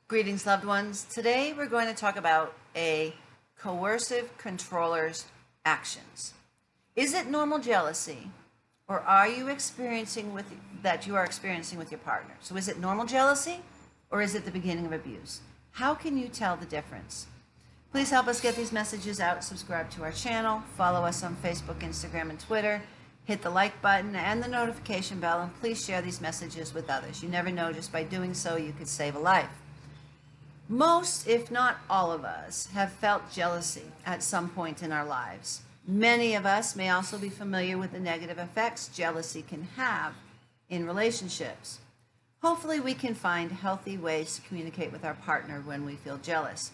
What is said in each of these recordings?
Greetings, loved ones. Today we're going to talk about a coercive controller's actions. Is it normal jealousy, or are you experiencing with your partner? So is it normal jealousy, or is it the beginning of abuse? How can you tell the difference? Please help us get these messages out. Subscribe to our channel, follow us on Facebook, Instagram, and Twitter. Hit the like button and the notification bell, and please share these messages with others. You never know, just by doing so, you could save a life. Most, if not all of us, have felt jealousy at some point in our lives. Many of us may also be familiar with the negative effects jealousy can have in relationships. Hopefully, we can find healthy ways to communicate with our partner when we feel jealous.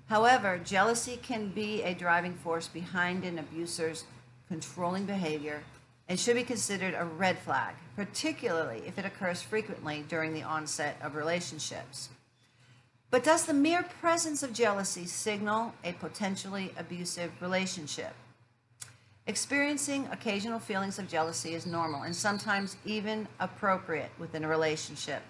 However, jealousy can be a driving force behind an abuser's controlling behavior and should be considered a red flag, particularly if it occurs frequently during the onset of relationships. But does the mere presence of jealousy signal a potentially abusive relationship? Experiencing occasional feelings of jealousy is normal and sometimes even appropriate within a relationship.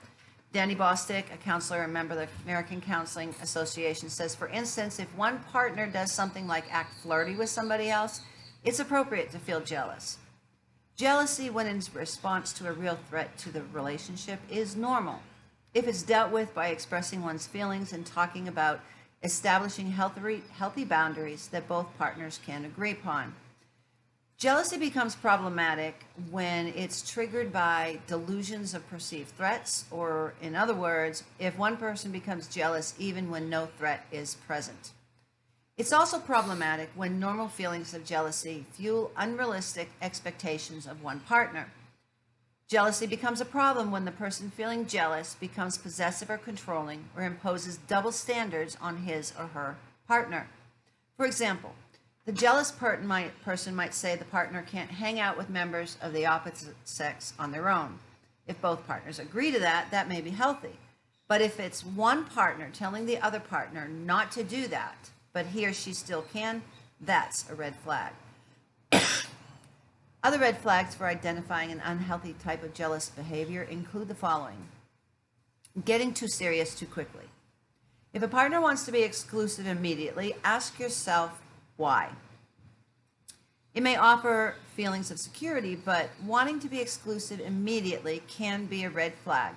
Danny Bostick, a counselor and member of the American Counseling Association, says, for instance, if one partner does something like act flirty with somebody else, it's appropriate to feel jealous. Jealousy, when in response to a real threat to the relationship, is normal if it's dealt with by expressing one's feelings and talking about establishing healthy boundaries that both partners can agree upon. Jealousy becomes problematic when it's triggered by delusions of perceived threats, or in other words, if one person becomes jealous even when no threat is present. It's also problematic when normal feelings of jealousy fuel unrealistic expectations of one partner. Jealousy becomes a problem when the person feeling jealous becomes possessive or controlling, or imposes double standards on his or her partner. For example, the jealous person might say the partner can't hang out with members of the opposite sex on their own. If both partners agree to that, that may be healthy. But if it's one partner telling the other partner not to do that, but he or she still can, that's a red flag. Other red flags for identifying an unhealthy type of jealous behavior include the following. Getting too serious too quickly. If a partner wants to be exclusive immediately, ask yourself why. It may offer feelings of security, but wanting to be exclusive immediately can be a red flag.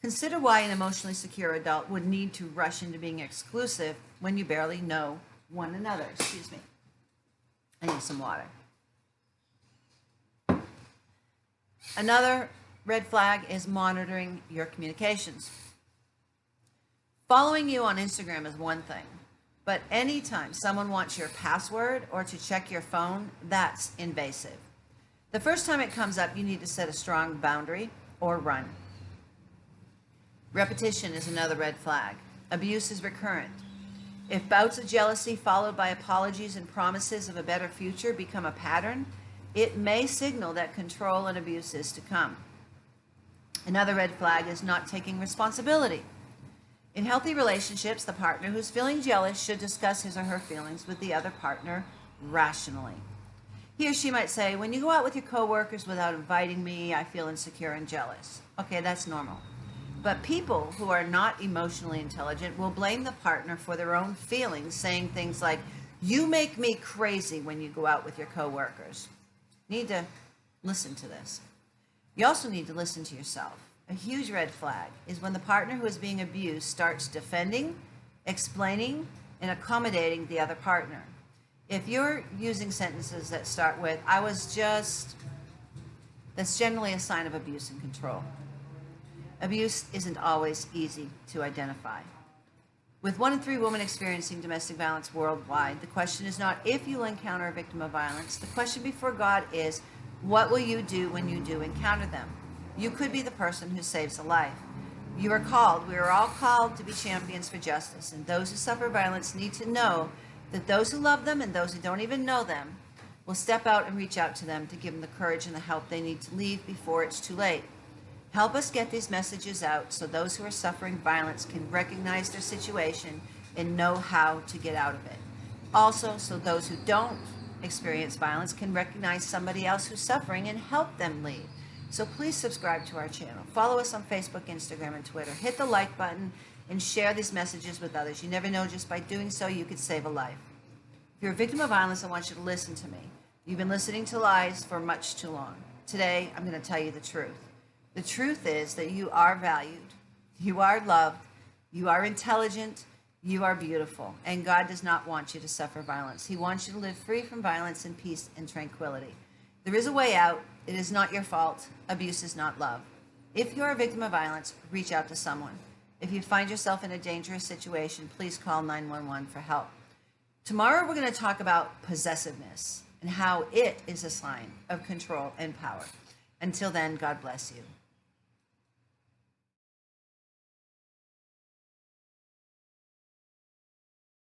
Consider why an emotionally secure adult would need to rush into being exclusive when you barely know one another. Excuse me. I need some water. Another red flag is monitoring your communications. Following you on Instagram is one thing, but anytime someone wants your password or to check your phone, that's invasive. The first time it comes up, you need to set a strong boundary or run. Repetition is another red flag. Abuse is recurrent. If bouts of jealousy followed by apologies and promises of a better future become a pattern, it may signal that control and abuse is to come. Another red flag is not taking responsibility. In healthy relationships, the partner who's feeling jealous should discuss his or her feelings with the other partner rationally. He or she might say, when you go out with your coworkers without inviting me, I feel insecure and jealous. Okay, that's normal. But people who are not emotionally intelligent will blame the partner for their own feelings, saying things like, you make me crazy when you go out with your coworkers. You need to listen to this. You also need to listen to yourself. A huge red flag is when the partner who is being abused starts defending, explaining, and accommodating the other partner. If you're using sentences that start with, I was just, that's generally a sign of abuse and control. Abuse isn't always easy to identify. With 1 in 3 women experiencing domestic violence worldwide, the question is not if you'll encounter a victim of violence. The question before God is, what will you do when you do encounter them? You could be the person who saves a life. We are all called to be champions for justice, and those who suffer violence need to know that those who love them and those who don't even know them will step out and reach out to them to give them the courage and the help they need to leave before it's too late. Help us get these messages out so those who are suffering violence can recognize their situation and know how to get out of it. Also, so those who don't experience violence can recognize somebody else who's suffering and help them leave. So please subscribe to our channel. Follow us on Facebook, Instagram, and Twitter. Hit the like button and share these messages with others. You never know, just by doing so, you could save a life. If you're a victim of violence, I want you to listen to me. You've been listening to lies for much too long. Today, I'm going to tell you the truth. The truth is that you are valued, you are loved, you are intelligent, you are beautiful, and God does not want you to suffer violence. He wants you to live free from violence in peace and tranquility. There is a way out. It is not your fault. Abuse is not love. If you're a victim of violence, reach out to someone. If you find yourself in a dangerous situation, please call 911 for help. Tomorrow, we're going to talk about possessiveness and how it is a sign of control and power. Until then, God bless you.